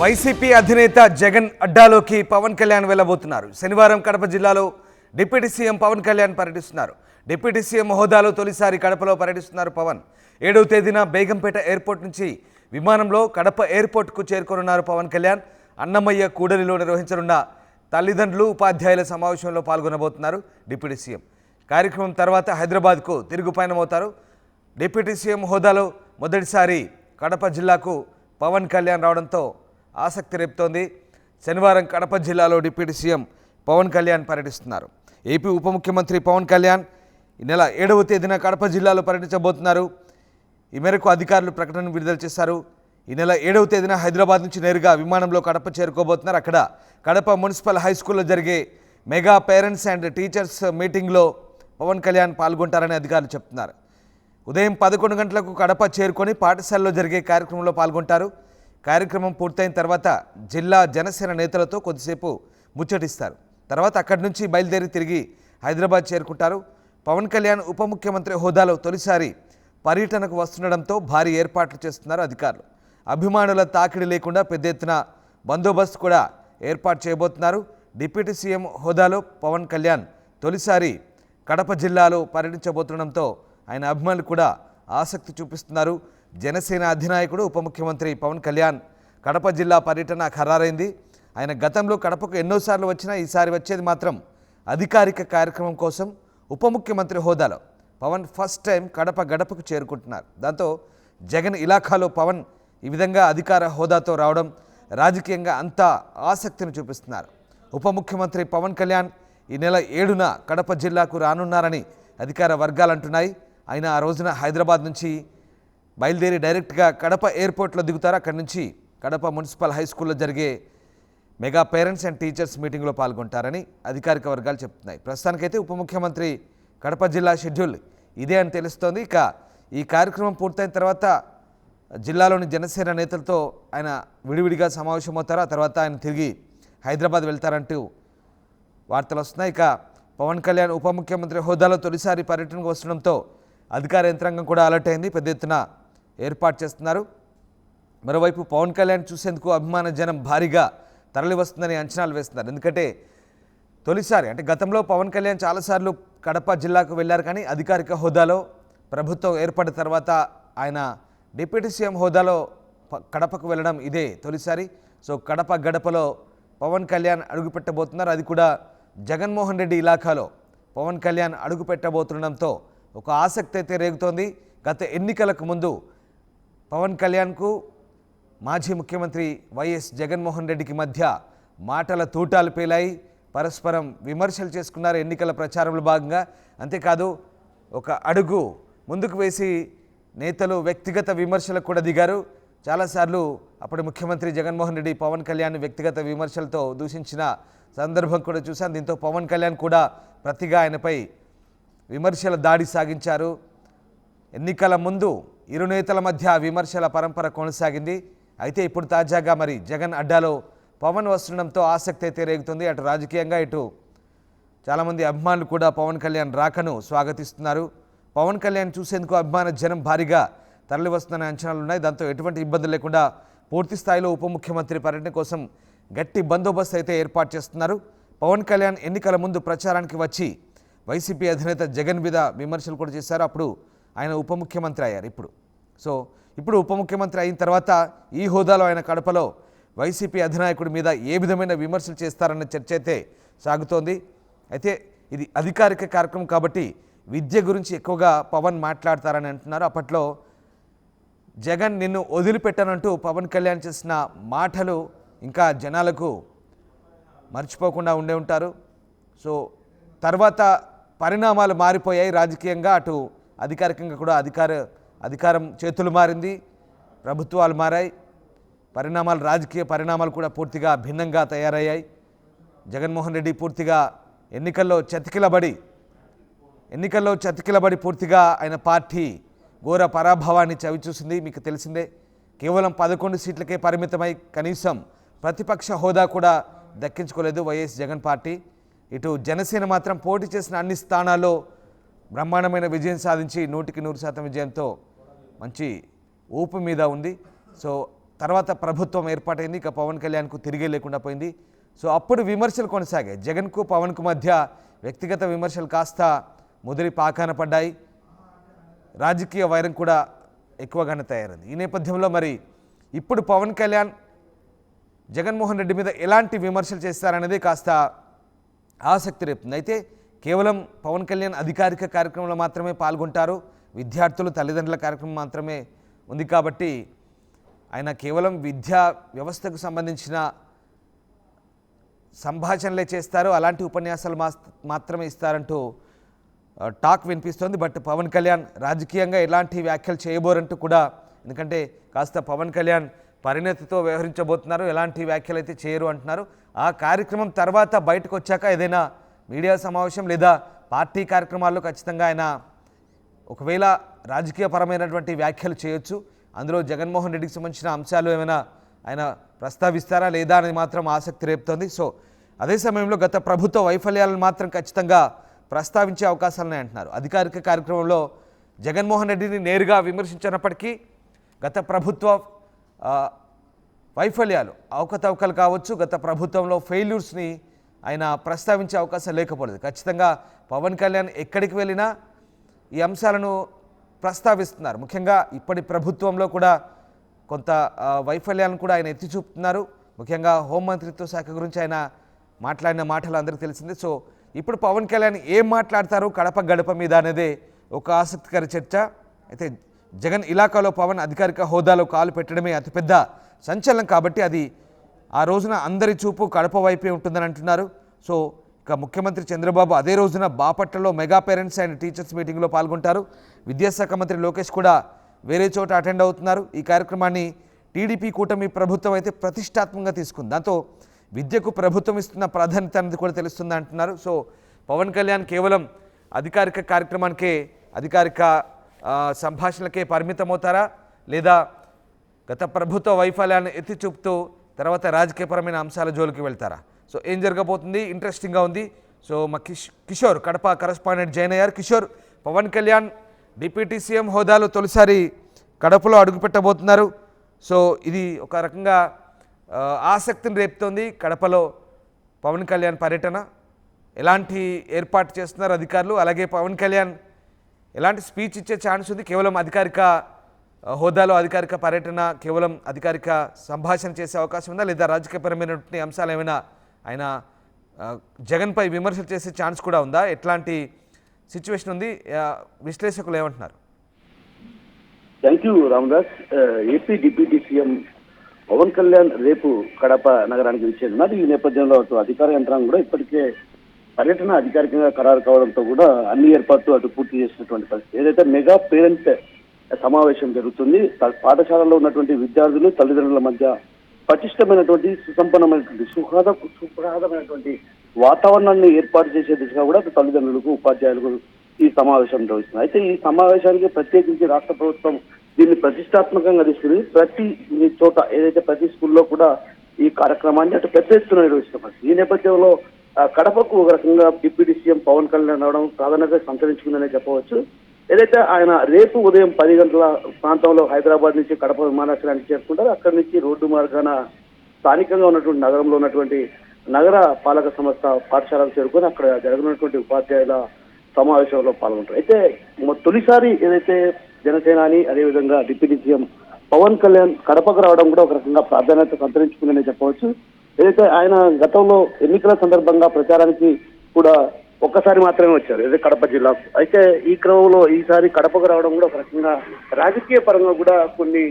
YCP అధినేత జగన్ అడ్డాలోకి పవన్ కళ్యాణ్ వెళ్లబోతున్నారు. శనివారం కడప జిల్లాలో డిప్యూటీ సీఎం పవన్ కళ్యాణ్ పర్యటిస్తున్నారు. డిప్యూటీ సీఎం హోదాలో తొలిసారి కడపలో పర్యటిస్తున్నారు పవన్. 7వ తేదీన బేగంపేట ఎయిర్పోర్ట్ నుంచి విమానంలో కడప ఎయిర్పోర్ట్కు చేరుకోనున్నారు పవన్ కళ్యాణ్. అన్నమయ్య కూడలిలో నిర్వహించనున్న తల్లిదండ్రులు ఉపాధ్యాయుల సమావేశంలో పాల్గొనబోతున్నారు డిప్యూటీ సీఎం. కార్యక్రమం తర్వాత హైదరాబాద్కు తిరుగు పయనమవుతారు. డిప్యూటీ సీఎం హోదాలో మొదటిసారి కడప జిల్లాకు పవన్ కళ్యాణ్ రావడంతో ఆసక్తి రేపుతోంది. శనివారం కడప జిల్లాలో డిప్యూటీ సీఎం పవన్ కళ్యాణ్ పర్యటిస్తున్నారు. ఏపీ ఉప ముఖ్యమంత్రి పవన్ కళ్యాణ్ ఈ నెల 7వ తేదీన కడప జిల్లాలో పర్యటించబోతున్నారు. ఈ మేరకు అధికారులు ప్రకటన విడుదల చేశారు. ఈ నెల 7వ తేదీన హైదరాబాద్ నుంచి నేరుగా విమానంలో కడప చేరుకోబోతున్నారు. అక్కడ కడప మున్సిపల్ హై స్కూల్లో జరిగే మెగా పేరెంట్స్ అండ్ టీచర్స్ మీటింగ్లో పవన్ కళ్యాణ్ పాల్గొంటారని అధికారులు చెప్తున్నారు. ఉదయం 11 గంటలకు కడప చేరుకొని పాఠశాలలో జరిగే కార్యక్రమంలో పాల్గొంటారు. కార్యక్రమం పూర్తయిన తర్వాత జిల్లా జనసేన నేతలతో కొద్దిసేపు ముచ్చటిస్తారు. తర్వాత అక్కడి నుంచి బయలుదేరి తిరిగి హైదరాబాద్ చేరుకుంటారు. పవన్ కళ్యాణ్ ఉప ముఖ్యమంత్రి హోదాలో తొలిసారి పర్యటనకు వస్తుండడంతో భారీ ఏర్పాట్లు చేస్తున్నారు అధికారులు. అభిమానుల తాకిడి లేకుండా పెద్ద ఎత్తున బందోబస్తు కూడా ఏర్పాటు చేయబోతున్నారు. డిప్యూటీ సీఎం హోదాలో పవన్ కళ్యాణ్ తొలిసారి కడప జిల్లాలో పర్యటించబోతుండడంతో ఆయన అభిమానులు కూడా ఆసక్తి చూపిస్తున్నారు. జనసేన అధినాయకుడు ఉప ముఖ్యమంత్రి పవన్ కళ్యాణ్ కడప జిల్లా పర్యటన ఖరారైంది. ఆయన గతంలో కడపకు ఎన్నోసార్లు వచ్చినా ఈసారి వచ్చేది మాత్రం అధికారిక కార్యక్రమం కోసం. ఉప ముఖ్యమంత్రి హోదాలో పవన్ ఫస్ట్ టైం కడప గడపకు చేరుకుంటున్నారు. దాంతో జగన్ ఇలాఖాలో పవన్ ఈ విధంగా అధికార హోదాతో రావడం రాజకీయంగా అంతా ఆసక్తిని చూపిస్తున్నారు. ఉప ముఖ్యమంత్రి పవన్ కళ్యాణ్ ఈ నెల 7న కడప జిల్లాకు రానున్నారని అధికార వర్గాలు అంటున్నాయి. ఆయన ఆ రోజున హైదరాబాద్ నుంచి బయలుదేరి డైరెక్ట్గా కడప ఎయిర్పోర్ట్లో దిగుతారు. అక్కడి నుంచి కడప మున్సిపల్ హై స్కూల్లో జరిగే మెగా పేరెంట్స్ అండ్ టీచర్స్ మీటింగ్లో పాల్గొంటారని అధికారిక వర్గాలు చెప్తున్నాయి. ప్రస్తుతానికైతే ఉప ముఖ్యమంత్రి కడప జిల్లా షెడ్యూల్ ఇదే అని తెలుస్తోంది. ఇక ఈ కార్యక్రమం పూర్తయిన తర్వాత జిల్లాలోని జనసేన నేతలతో ఆయన విడివిడిగా సమావేశమవుతారు. ఆ తర్వాత ఆయన తిరిగి హైదరాబాద్ వెళ్తారంటూ వార్తలు వస్తున్నాయి. ఇక పవన్ కళ్యాణ్ ఉప ముఖ్యమంత్రి హోదాలో తొలిసారి పర్యటనకు వస్తుండడంతో అధికార యంత్రాంగం కూడా అలర్ట్ అయింది. పెద్ద ఎత్తున ఏర్పాటు చేస్తున్నారు. మరోవైపు పవన్ కళ్యాణ్ చూసేందుకు అభిమాన జనం భారీగా తరలి వస్తుందని అంచనాలు వేస్తున్నారు. ఎందుకంటే తొలిసారి అంటే గతంలో పవన్ కళ్యాణ్ చాలాసార్లు కడప జిల్లాకు వెళ్ళారు, కానీ అధికారిక హోదాలో ప్రభుత్వం ఏర్పడిన తర్వాత ఆయన డిప్యూటీ సీఎం హోదాలో కడపకు వెళ్ళడం ఇదే తొలిసారి. సో కడప గడపలో పవన్ కళ్యాణ్ అడుగుపెట్టబోతున్నారు. అది కూడా జగన్మోహన్ రెడ్డి ఇలాఖాలో పవన్ కళ్యాణ్ అడుగుపెట్టబోతుండడంతో ఒక ఆసక్తి అయితే రేగుతోంది. గత ఎన్నికలకు ముందు పవన్ కళ్యాణ్కు మాజీ ముఖ్యమంత్రి వైఎస్ జగన్మోహన్ రెడ్డికి మధ్య మాటల తూటాలు పేలాయి. పరస్పరం విమర్శలు చేసుకున్నారు ఎన్నికల ప్రచారంలో భాగంగా. అంతేకాదు ఒక అడుగు ముందుకు వేసి నేతలు వ్యక్తిగత విమర్శలకు కూడా దిగారు. చాలాసార్లు అప్పటి ముఖ్యమంత్రి జగన్మోహన్ రెడ్డి పవన్ కళ్యాణ్ వ్యక్తిగత విమర్శలతో దూషించిన సందర్భం కూడా చూశాను. దీంతో పవన్ కళ్యాణ్ కూడా ప్రతిగా ఆయనపై విమర్శల దాడి సాగించారు. ఎన్నికల ముందు ఇరు నేతల మధ్య విమర్శల పరంపర కొనసాగింది. అయితే ఇప్పుడు తాజాగా మరి జగన్ అడ్డాలో పవన్ వస్తుండడంతో ఆసక్తి అయితే రేగుతుంది. అటు రాజకీయంగా ఇటు చాలామంది అభిమానులు కూడా పవన్ కళ్యాణ్ రాకను స్వాగతిస్తున్నారు. పవన్ కళ్యాణ్ చూసేందుకు అభిమాన జనం భారీగా తరలి వస్తున్న అంచనాలు ఉన్నాయి. దాంతో ఎటువంటి ఇబ్బందులు లేకుండా పూర్తి స్థాయిలో ఉప ముఖ్యమంత్రి పర్యటన కోసం గట్టి బందోబస్తు అయితే ఏర్పాటు చేస్తున్నారు. పవన్ కళ్యాణ్ ఎన్నికల ముందు ప్రచారానికి వచ్చి వైసీపీ అధినేత జగన్ మీద విమర్శలు కూడా చేశారు. అప్పుడు ఆయన ఉప ముఖ్యమంత్రి అయ్యారు. ఇప్పుడు ఉప ముఖ్యమంత్రి అయిన తర్వాత ఈ హోదాలో ఆయన కడపలో వైసీపీ అధినాయకుడి మీద ఏ విధమైన విమర్శలు చేస్తారన్న చర్చ అయితే సాగుతోంది. అయితే ఇది అధికారిక కార్యక్రమం కాబట్టి విద్య గురించి ఎక్కువగా పవన్ మాట్లాడతారని అంటున్నారు. అప్పట్లో జగన్ నిన్ను వదిలిపెట్టానంటూ పవన్ కళ్యాణ్ చేసిన మాటలు ఇంకా జనాలకు మర్చిపోకుండా ఉండే ఉంటారు. సో తర్వాత పరిణామాలు మారిపోయాయి రాజకీయంగా. అటు అధికారికంగా కూడా అధికారం చేతులు మారింది, ప్రభుత్వాలు మారాయి, రాజకీయ పరిణామాలు కూడా పూర్తిగా భిన్నంగా తయారయ్యాయి. జగన్మోహన్ రెడ్డి పూర్తిగా ఎన్నికల్లో చతికిలబడి పూర్తిగా ఆయన పార్టీ ఘోర పరాభవాన్ని చవిచూసింది. మీకు తెలిసిందే, కేవలం 11 సీట్లకే పరిమితమై కనీసం ప్రతిపక్ష హోదా కూడా దక్కించుకోలేదు వైఎస్ జగన్ పార్టీ. ఇటు జనసేన మాత్రం పోటీ చేసిన అన్ని స్థానాల్లో బ్రహ్మాండమైన విజయం సాధించి 100% విజయంతో మంచి ఊపు మీద ఉంది. సో తర్వాత ప్రభుత్వం ఏర్పాటైంది, ఇక పవన్ కళ్యాణ్కు తిరిగే లేకుండా పోయింది. సో అప్పుడు విమర్శలు కొనసాగాయి. జగన్కు పవన్కు మధ్య వ్యక్తిగత విమర్శలు కాస్త ముదిరి పాకాన పడ్డాయి. రాజకీయ వైరం కూడా ఎక్కువగానే తయారైంది. ఈ నేపథ్యంలో మరి ఇప్పుడు పవన్ కళ్యాణ్ జగన్మోహన్ రెడ్డి మీద ఎలాంటి విమర్శలు చేస్తారనేది కాస్త ఆసక్తి రేపుతుంది. అయితే కేవలం పవన్ కళ్యాణ్ అధికారిక కార్యక్రమంలో మాత్రమే పాల్గొంటారు, విద్యార్థులు తల్లిదండ్రుల కార్యక్రమం మాత్రమే ఉంది కాబట్టి ఆయన కేవలం విద్యా వ్యవస్థకు సంబంధించిన సంభాషణలే చేస్తారు, అలాంటి ఉపన్యాసాలు మాత్రమే ఇస్తారంటూ టాక్ వినిపిస్తోంది. బట్ పవన్ కళ్యాణ్ రాజకీయంగా ఎలాంటి వ్యాఖ్యలు చేయబోరంటూ కూడా, ఎందుకంటే కాస్త పవన్ కళ్యాణ్ పరిణతితో వ్యవహరించబోతున్నారు, ఎలాంటి వ్యాఖ్యలు అయితే చేయరు అంటున్నారు. ఆ కార్యక్రమం తర్వాత బయటకు వచ్చాక ఏదైనా మీడియా సమావేశం లేదా పార్టీ కార్యక్రమాల్లో ఖచ్చితంగా ఆయన ఒకవేళ రాజకీయపరమైనటువంటి వ్యాఖ్యలు చేయొచ్చు. అందులో జగన్మోహన్ రెడ్డికి సంబంధించిన అంశాలు ఏమైనా ఆయన ప్రస్తావిస్తారా లేదా అనేది మాత్రం ఆసక్తి రేపుతోంది. సో అదే సమయంలో గత ప్రభుత్వ వైఫల్యాలను మాత్రం ఖచ్చితంగా ప్రస్తావించే అవకాశాలున్నాయి అంటున్నారు. అధికారిక కార్యక్రమంలో జగన్మోహన్ రెడ్డిని నేరుగా విమర్శించినప్పటికీ గత ప్రభుత్వ వైఫల్యాలు, అవకతవకలు కావచ్చు, గత ప్రభుత్వంలో ఫెయిల్యూర్స్ని ఆయన ప్రస్తావించే అవకాశం లేకపోలేదు. ఖచ్చితంగా పవన్ కళ్యాణ్ ఎక్కడికి వెళ్ళినా ఈ అంశాలను ప్రస్తావిస్తున్నారు. ముఖ్యంగా ఇప్పటి ప్రభుత్వంలో కూడా కొంత వైఫల్యాలను కూడా ఆయన ఎత్తి చూపుతున్నారు. ముఖ్యంగా హోంమంత్రిత్వ శాఖ గురించి ఆయన మాట్లాడిన మాటలు అందరికీ తెలిసిందే. సో ఇప్పుడు పవన్ కళ్యాణ్ ఏం మాట్లాడతారు కడప గడప మీద అనేది ఒక ఆసక్తికర చర్చ. అయితే జగన్ ఇలాకాలో పవన్ అధికారిక హోదాలో కాలు పెట్టడమే అతిపెద్ద సంచలనం కాబట్టి అది ఆ రోజున అందరి చూపు కడప వైపే ఉంటుందని అంటున్నారు. సో ఇక ముఖ్యమంత్రి చంద్రబాబు అదే రోజున బాపట్లలో మెగా పేరెంట్స్ అండ్ టీచర్స్ మీటింగ్లో పాల్గొంటారు. విద్యాశాఖ మంత్రి లోకేష్ కూడా వేరే చోట అటెండ్ అవుతున్నారు. ఈ కార్యక్రమాన్ని టీడీపీ కూటమి ప్రభుత్వం అయితే ప్రతిష్టాత్మకంగా తీసుకుంది. దాంతో విద్యకు ప్రభుత్వం ఇస్తున్న ప్రాధాన్యత అనేది కూడా తెలుస్తుంది అంటున్నారు. సో పవన్ కళ్యాణ్ కేవలం అధికారిక కార్యక్రమానికే, అధికారిక సంభాషణలకే పరిమితమవుతారా లేదా గత ప్రభుత్వ వైఫల్యాన్ని ఎత్తి చూపుతూ తర్వాత రాజకీయపరమైన అంశాల జోలికి వెళ్తారా? సో ఏం జరగబోతుంది, ఇంట్రెస్టింగ్గా ఉంది. సో మా కిషోర్ కడప కరెస్పాండెంట్ జాయిన్ అయ్యారు. కిషోర్, పవన్ కళ్యాణ్ డిప్యూటీ సీఎం హోదాలో తొలిసారి కడపలో అడుగుపెట్టబోతున్నారు. సో ఇది ఒక రకంగా ఆసక్తిని రేపుతోంది. కడపలో పవన్ కళ్యాణ్ పర్యటన ఎలాంటి ఏర్పాటు చేస్తున్నారు అధికారులు, అలాగే పవన్ కళ్యాణ్ ఎలాంటి స్పీచ్ ఇచ్చే ఛాన్స్ ఉంది? కేవలం అధికారిక హోదాలో అధికారిక పర్యటన, కేవలం అధికారిక సంభాషణ చేసే అవకాశం ఉందా లేదా రాజకీయపరమైనటువంటి అంశాలు ఏమైనా ఆయన జగన్పై విమర్శలు చేసే ఛాన్స్ కూడా ఉందా? ఎట్లాంటి సిచ్యువేషన్ ఉంది, విశ్లేషకులు ఏమంటున్నారు? Thank you Ramadas. AP deputy CM Pawan Kalyan రేపు కడప నగరానికి విచ్చేస్తున్నారు. ఈ నేపథ్యంలో అధికార యంత్రాంగం కూడా ఇప్పటికే పర్యటన అధికారికంగా ఖరారు కావడంతో కూడా అన్ని ఏర్పాట్లు అటు పూర్తి చేసినటువంటి పరిస్థితి. ఏదైతే మెగా పేరెంట్ సమావేశం జరుగుతుంది, పాఠశాలలో ఉన్నటువంటి విద్యార్థులు తల్లిదండ్రుల మధ్య పటిష్టమైనటువంటి సుసంపన్నమైనటువంటి సుఖాదమైనటువంటి వాతావరణాన్ని ఏర్పాటు చేసే దిశగా కూడా తల్లిదండ్రులకు ఉపాధ్యాయులకు ఈ సమావేశం నిర్వహిస్తుంది. అయితే ఈ సమావేశానికి ప్రత్యేకించి రాష్ట్ర ప్రభుత్వం దీన్ని ప్రతిష్టాత్మకంగా తీసుకుని ప్రతి చోట ఏదైతే ప్రతి స్కూల్లో కూడా ఈ కార్యక్రమాన్ని అటు పెద్ద ఎత్తున నిర్వహిస్తున్నారు. ఈ నేపథ్యంలో కడపకు ఒక రకంగా డిప్యూటీ సీఎం పవన్ కళ్యాణ్ రావడం ప్రాధాన్యత సంతరించుకుందనే చెప్పవచ్చు. ఏదైతే ఆయన రేపు ఉదయం 10 గంటల ప్రాంతంలో హైదరాబాద్ నుంచి కడప విమానాశ్రయానికి చేరుకుంటారు. అక్కడి నుంచి రోడ్డు మార్గాన స్థానికంగా ఉన్నటువంటి నగరంలో ఉన్నటువంటి నగర పాలక సంస్థ పాఠశాలకు చేరుకొని అక్కడ జరగనున్నటువంటి ఉపాధ్యాయుల సమావేశంలో పాల్గొంటారు. అయితే తొలిసారి ఏదైతే జనసేనాని అదేవిధంగా డిప్యూటీ సీఎం పవన్ కళ్యాణ్ కడపకు రావడం కూడా ఒక రకంగా ప్రాధాన్యత సంతరించుకుందని చెప్పవచ్చు. ఏదైతే ఆయన గతంలో ఎన్నికల సందర్భంగా ప్రచారానికి కూడా ఒక్కసారి మాత్రమే వచ్చారు, ఏదైతే కడప జిల్లాకు. అయితే ఈ క్రమంలో ఈసారి కడపకు రావడం కూడా ఒక రకంగా రాజకీయ పరంగా కూడా కొన్ని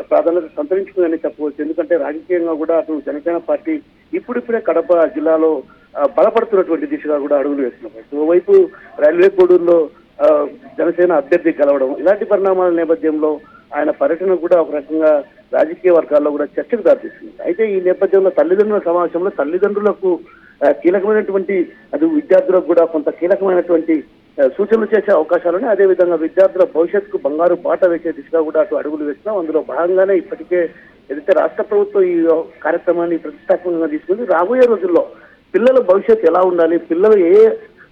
ప్రాధాన్యత సంతరించుకుందని చెప్పవచ్చు. ఎందుకంటే రాజకీయంగా కూడా అటు జనసేన పార్టీ ఇప్పుడిప్పుడే కడప జిల్లాలో బలపడుతున్నటువంటి దిశగా కూడా అడుగులు వేస్తున్నారు. ఓవైపు రైల్వే కోడూరులో జనసేన అభ్యర్థి గెలవడం, ఇలాంటి పరిణామాల నేపథ్యంలో ఆయన పర్యటన కూడా ఒక రకంగా రాజకీయ వర్గాల్లో కూడా చర్చకు దారితీస్తుంది. అయితే ఈ నేపథ్యంలో తల్లిదండ్రుల సమావేశంలో తల్లిదండ్రులకు కీలకమైనటువంటి అది విద్యార్థులకు కూడా కొంత కీలకమైనటువంటి సూచనలు చేసే అవకాశాలని, అదేవిధంగా విద్యార్థుల భవిష్యత్తుకు బంగారు బాట వేసే దిశగా కూడా అటు అడుగులు వేస్తున్నాం. అందులో భాగంగానే ఇప్పటికే ఏదైతే రాష్ట్ర ప్రభుత్వం ఈ కార్యక్రమాన్ని ప్రతిష్టాత్మకంగా తీసుకుంది. రాబోయే రోజుల్లో పిల్లల భవిష్యత్తు ఎలా ఉండాలి, పిల్లలు ఏ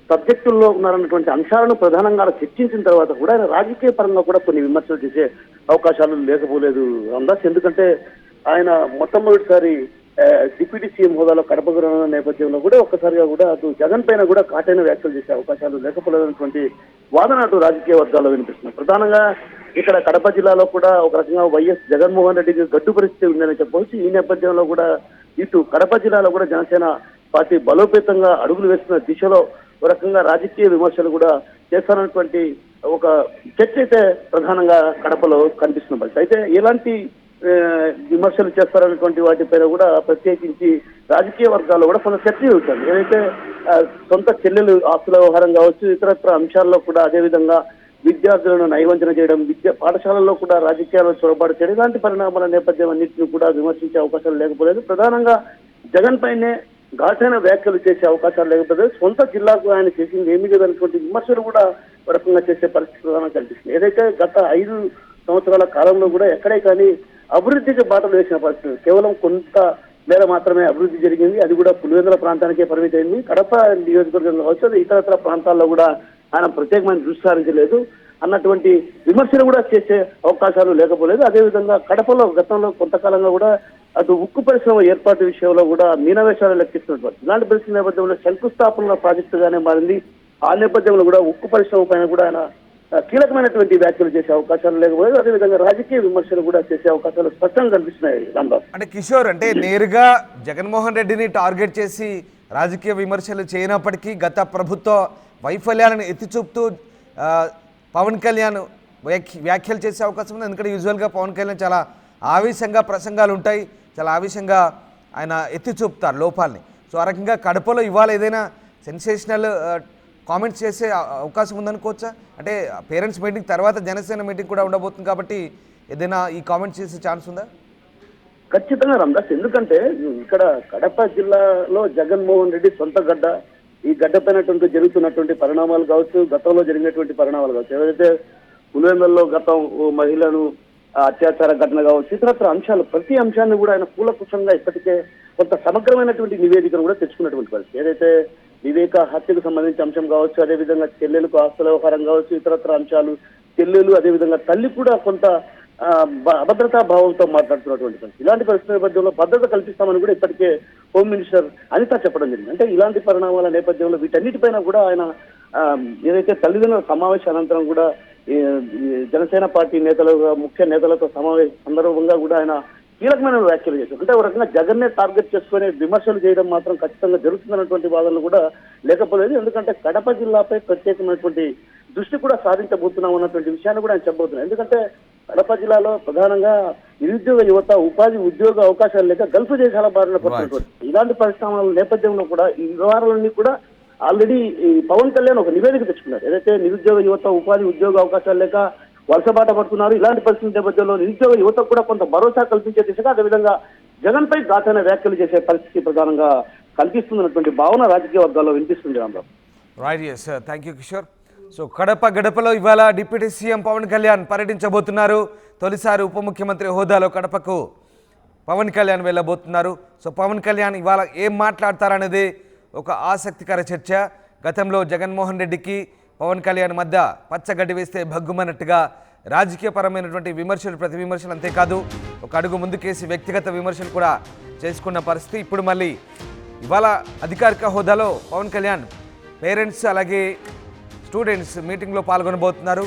సబ్జెక్టుల్లో ఉన్నారన్నటువంటి అంశాలను ప్రధానంగా చర్చించిన తర్వాత కూడా రాజకీయ పరంగా కూడా కొన్ని విమర్శలు చేసే అవకాశాలు లేకపోలేదు రామదాస్. ఎందుకంటే ఆయన మొట్టమొదటిసారి డిప్యూటీ సీఎం హోదాలో కడపకు రానున్న నేపథ్యంలో కూడా ఒక్కసారిగా కూడా అటు జగన్ పైన కూడా కాటైన వ్యాఖ్యలు చేసే అవకాశాలు లేకపోలేనటువంటి వాదన అటు రాజకీయ వర్గాల్లో వినిపిస్తుంది. ప్రధానంగా ఇక్కడ కడప జిల్లాలో కూడా ఒక రకంగా వైఎస్ జగన్మోహన్ రెడ్డికి గడ్డు పరిస్థితి ఉందని చెప్పవచ్చు. ఈ నేపథ్యంలో కూడా ఇటు కడప జిల్లాలో కూడా జనసేన పార్టీ బలోపేతంగా అడుగులు వేస్తున్న దిశలో ఒక రకంగా రాజకీయ విమర్శలు కూడా చేస్తారన్నటువంటి ఒక చర్చ అయితే ప్రధానంగా కడపలో కనిపిస్తున్న పరిస్థితి. అయితే ఎలాంటి విమర్శలు చేస్తారనేటువంటి వాటిపైన కూడా ప్రత్యేకించి రాజకీయ వర్గాల్లో కూడా కొంత చర్చ జరుగుతుంది. ఏదైతే సొంత చెల్లెలు ఆస్తుల వ్యవహారం కావచ్చు, ఇతరత్ర అంశాల్లో కూడా అదేవిధంగా విద్యార్థులను నైవంచన చేయడం, పాఠశాలల్లో కూడా రాజకీయాల్లో చొరబాటు చేయడం, ఇలాంటి పరిణామాల నేపథ్యం అన్నింటినీ కూడా విమర్శించే అవకాశాలు లేకపోలేదు. ప్రధానంగా జగన్ పైనే ఘాటైన వ్యాఖ్యలు చేసే అవకాశాలు లేకపోతే సొంత జిల్లాకు ఆయన చేసింది ఏమీ లేదన్నటువంటి విమర్శలు కూడా ఒక రకంగా చేసే పరిస్థితి ప్రధానంగా కనిపిస్తుంది. ఏదైతే గత 5 సంవత్సరాల కాలంలో కూడా ఎక్కడే కానీ అభివృద్ధికి బాటలు వేసిన పరిస్థితి, కేవలం కొంత మేర మాత్రమే అభివృద్ధి జరిగింది. అది కూడా పులివెందుల ప్రాంతానికే పరిమితమైంది. కడప నియోజకవర్గంలో వచ్చి ఇతరత్ర ప్రాంతాల్లో కూడా ఆయన ప్రత్యేకమైన దృష్టి సారించలేదు అన్నటువంటి విమర్శలు కూడా చేసే అవకాశాలు లేకపోలేదు. అదేవిధంగా కడపలో గతంలో కొంతకాలంగా కూడా అటు ఉక్కు పరిశ్రమ ఏర్పాటు విషయంలో కూడా మీనవేశాలు లెక్కిస్తున్నటువంటి ఇలాంటి పరిస్థితి నేపథ్యంలో శంకుస్థాపనల ప్రాజెక్టుగానే మారింది. ఆ నేపథ్యంలో కూడా ఉక్కు పరిశ్రమ పైన కూడా ఆయన కీలకమైనటువంటి వ్యాఖ్యలు చేసే అవకాశాలు లేకపోలేదు. అదేవిధంగా రాజకీయ విమర్శలు కూడా చేసే అవకాశాలు స్పష్టంగా కనిపిస్తున్నాయి. రాంబాబు, అంటే కిషోర్, అంటే నేరుగా జగన్మోహన్ రెడ్డిని టార్గెట్ చేసి రాజకీయ విమర్శలు చేయనప్పటికీ గత ప్రభుత్వ వైఫల్యాలను ఎత్తి చూపుతూ పవన్ కళ్యాణ్ వ్యాఖ్యలు చేసే అవకాశం ఉంది. ఎందుకంటే యూజువల్గా పవన్ కళ్యాణ్ చాలా ఆవేశంగా ప్రసంగాలు ఉంటాయి, చాలా ఆవేశంగా ఆయన ఎత్తి చూపుతారు లోపాలని. సో ఆ రకంగా కడపలో ఇవాళ ఏదైనా సెన్సేషనల్ కామెంట్స్ చేసే అవకాశం ఉందనుకోవచ్చా? అంటే పేరెంట్స్ మీటింగ్ తర్వాత జనసేన మీటింగ్ కూడా ఉండబోతుంది కాబట్టి ఏదైనా ఈ కామెంట్స్ చేసే ఛాన్స్ ఉందా? ఖచ్చితంగా రామదాస్. ఎందుకంటే ఇక్కడ కడప జిల్లాలో జగన్మోహన్ రెడ్డి సొంత గడ్డ, ఈ గడ్డపైనటువంటి జరుగుతున్నటువంటి పరిణామాలు కావచ్చు, గతంలో జరిగినటువంటి పరిణామాలు కావచ్చు, ఏదైతే పులివెందులలో గతం మహిళను అత్యాచార ఘటన కావచ్చు, ఇతరత్ర అంశాలు, ప్రతి అంశాన్ని కూడా ఆయన కూలకుశంగా ఇప్పటికే కొంత సమగ్రమైనటువంటి నివేదికను కూడా తెచ్చుకున్నటువంటి పరిస్థితి. ఏదైతే వివేక హత్యకు సంబంధించిన అంశం కావచ్చు, అదేవిధంగా చెల్లెలకు ఆస్తుల వ్యవహారం కావచ్చు, ఇతరత్ర అంశాలు, చెల్లెలు అదేవిధంగా తల్లి కూడా కొంత అభద్రతా భావంతో మాట్లాడుతున్నటువంటి పరిస్థితి. ఇలాంటి పరిస్థితి నేపథ్యంలో భద్రత కల్పిస్తామని కూడా ఇప్పటికే హోమ్ మినిస్టర్ అనిత చెప్పడం జరిగింది. అంటే ఇలాంటి పరిణామాల నేపథ్యంలో వీటన్నిటిపైన కూడా ఆయన ఏదైతే తల్లిదండ్రుల సమావేశం అనంతరం కూడా జనసేన పార్టీ నేతలు, ముఖ్య నేతలతో సమావేశం సందర్భంగా కూడా ఆయన కీలకమైన వ్యాఖ్యలు చేశారు. అంటే ఒక రకంగా జగన్నే టార్గెట్ చేసుకుని విమర్శలు చేయడం మాత్రం ఖచ్చితంగా జరుగుతుందన్నటువంటి వాదనలు కూడా లేకపోలేదు. ఎందుకంటే కడప జిల్లాపై ప్రత్యేకమైనటువంటి దృష్టి కూడా సాధించబోతున్నాం అన్నటువంటి విషయాన్ని కూడా ఆయన చెప్పబోతున్నారు. ఎందుకంటే కడప జిల్లాలో ప్రధానంగా నిరుద్యోగ యువత ఉపాధి ఉద్యోగ అవకాశాలు లేక గల్ఫ్ దేశాల బారిన పడుతున్నటువంటి ఇలాంటి పరిశ్రమల నేపథ్యంలో కూడా ఈ వ్యవహారాలన్నీ కూడా ఆల్రెడీ పవన్ కళ్యాణ్ ఒక నివేదిక తెచ్చుకున్నారు. ఏదైతే నిరుద్యోగ యువత ఉపాధి ఉద్యోగ అవకాశాలు లేక వలసబాట పడుతున్నారు, ఇలాంటి పరిస్థితి నేపథ్యంలో నిరుద్యోగ యువతకు కూడా కొంత భరోసా కల్పించే దిశగా అదేవిధంగా జగన్ పై ఘాటైన వ్యాఖ్యలు చేసే పరిస్థితి ప్రధానంగా కల్పిస్తున్నటువంటి భావన రాజకీయ వర్గాల్లో వినిపిస్తుంది. Rambabu, right, yes, thank you Kishore. So Kadapa గడపలో ఇవాళ డిప్యూటీ సీఎం పవన్ కళ్యాణ్ పర్యటించబోతున్నారు. తొలిసారి ఉప ముఖ్యమంత్రి హోదాలో కడపకు పవన్ కళ్యాణ్ వెళ్ళబోతున్నారు. సో పవన్ కళ్యాణ్ ఇవాళ ఏం మాట్లాడతారనేది ఒక ఆసక్తికర చర్చ. గతంలో జగన్మోహన్ రెడ్డికి పవన్ కళ్యాణ్ మధ్య పచ్చగడ్డి వేస్తే భగ్గుమన్నట్టుగా రాజకీయపరమైనటువంటి విమర్శలు, ప్రతి విమర్శలు, అంతేకాదు ఒక అడుగు ముందుకేసి వ్యక్తిగత విమర్శలు కూడా చేసుకున్న పరిస్థితి. ఇప్పుడు మళ్ళీ ఇవాళ అధికారిక హోదాలో పవన్ కళ్యాణ్ పేరెంట్స్ అలాగే స్టూడెంట్స్ మీటింగ్లో పాల్గొనబోతున్నారు.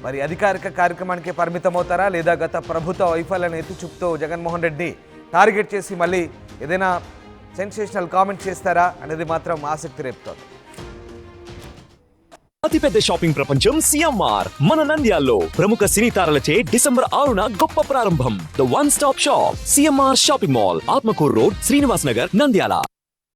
మరి అధికారిక కార్యక్రమానికి పరిమితం అవుతారా లేదా గత ప్రభుత్వ వైఫల్యాన్ని ఎత్తి చూపుతూ జగన్మోహన్ రెడ్డి టార్గెట్ చేసి మళ్ళీ ఏదైనా సెన్సేషనల్ కామెంట్ చేస్తారా అనేది మాత్రం ఆసక్తి రేపుతోంది. అతిపెద్ద షాపింగ్ ప్రపంచం సిఎంఆర్ మన నంద్యాల్లో ప్రముఖ సినీ తారలచే డిసెంబర్ 6న గొప్ప ప్రారంభం. The one stop shop CMR shopping mall, Atmakur road, Srinivas Nagar, Nandyal.